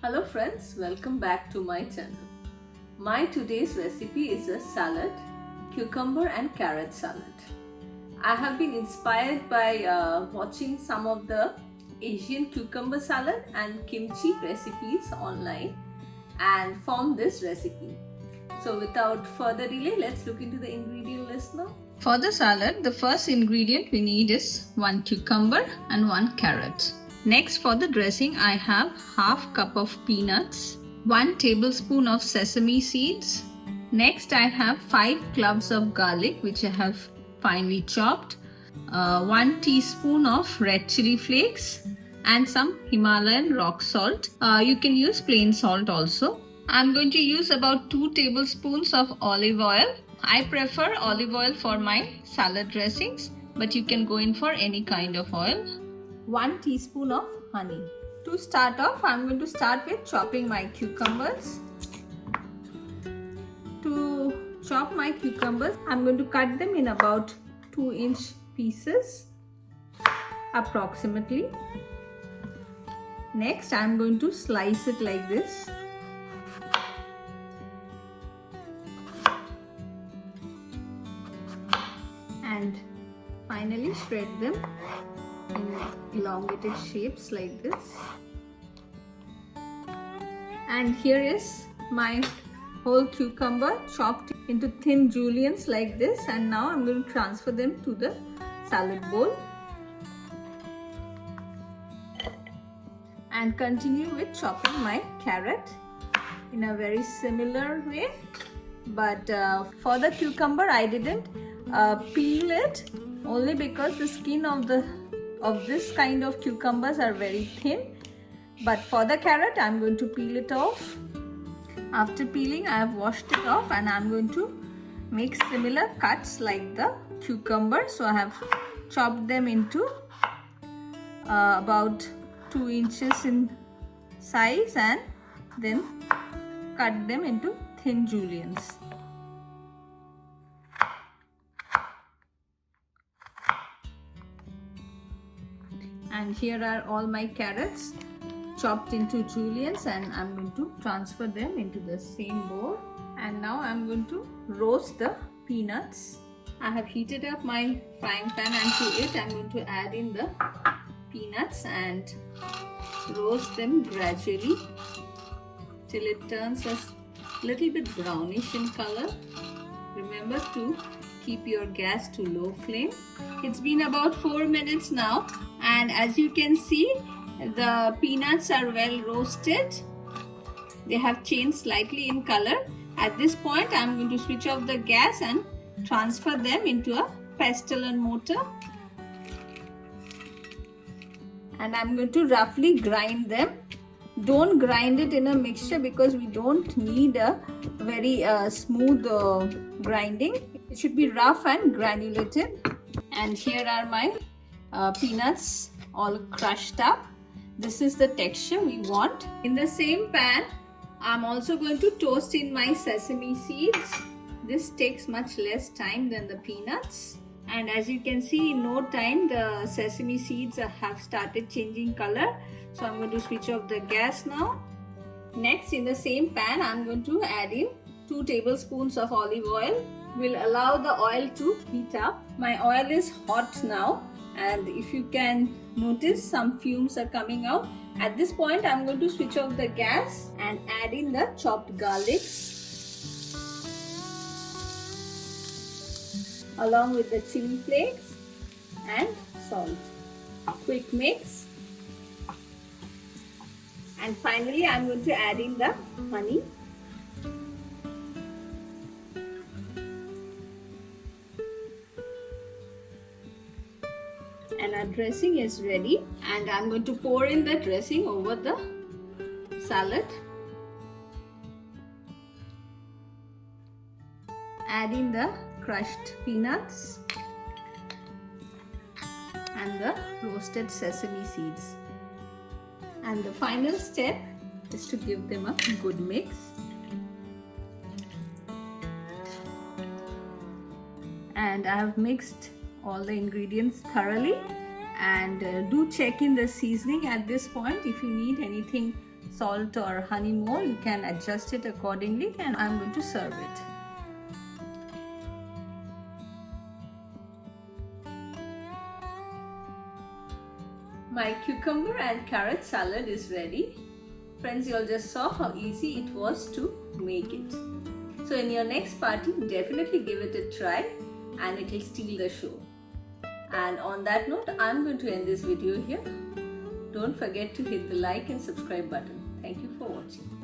Hello friends, welcome back to my channel. My today's recipe is a salad, cucumber and carrot salad. I have been inspired by watching some of the Asian cucumber salad and kimchi recipes online and formed this recipe. So without further delay, let's look into the ingredient list now. For the salad, the first ingredient we need is 1 cucumber and 1 carrot. Next, for the dressing, I have half cup of peanuts, 1 tablespoon of sesame seeds. Next, I have 5 cloves of garlic which I have finely chopped, 1 teaspoon of red chili flakes and some Himalayan rock salt. You can use plain salt also. I'm going to use about 2 tablespoons of olive oil. I prefer olive oil for my salad dressings, but you can go in for any kind of oil. 1 teaspoon of honey. To start off, I'm going to start with chopping my cucumbers. To chop my cucumbers, I'm going to cut them in about 2-inch pieces approximately. Next, I'm going to slice it like this. And finally shred them in elongated shapes like this. And here is my whole cucumber chopped into thin juliennes like this, and now I'm going to transfer them to the salad bowl and continue with chopping my carrot in a very similar way, but for the cucumber I didn't peel it, only because the skin of this kind of cucumbers are very thin. But for the carrot, I'm going to peel it off. After peeling, I have washed it off and I'm going to make similar cuts like the cucumber. So I have chopped them into about 2 inches in size and then cut them into thin juliennes. And here are all my carrots chopped into juliennes, and I'm going to transfer them into the same bowl. And now I'm going to roast the peanuts. I have heated up my frying pan, and to it I'm going to add in the peanuts and roast them gradually till it turns a little bit brownish in color. Remember to keep your gas to low flame. It's been about 4 minutes now, and as you can see, the peanuts are well roasted. They have changed slightly in color. At this point, I'm going to switch off the gas and transfer them into a pestle and mortar. And I'm going to roughly grind them. Don't grind it in a mixture because we don't need a very smooth grinding. It should be rough and granulated. And here are my peanuts all crushed up. This is the texture we want. In the same pan, I'm also going to toast in my sesame seeds. This takes much less time than the peanuts. And as you can see, in no time the sesame seeds have started changing color. So I'm going to switch off the gas now. Next, in the same pan, I'm going to add in 2 tablespoons of olive oil. We'll allow the oil to heat up. My oil is hot now, and if you can notice, some fumes are coming out. At this point, I'm going to switch off the gas and add in the chopped garlics along with the chili flakes and salt. Quick mix. And finally, I'm going to add in the honey. And our dressing is ready, and I'm going to pour in the dressing over the salad. Add in the crushed peanuts and the roasted sesame seeds. And the final step is to give them a good mix. And I have mixed all the ingredients thoroughly, and do check in the seasoning at this point. If you need anything salt or honey more, you can adjust it accordingly, and I'm going to serve it. My cucumber and carrot salad is ready. Friends, you all just saw how easy it was to make it. So in your next party, definitely give it a try and it will steal the show. And on that note, I'm going to end this video here. Don't forget to hit the like and subscribe button. Thank you for watching.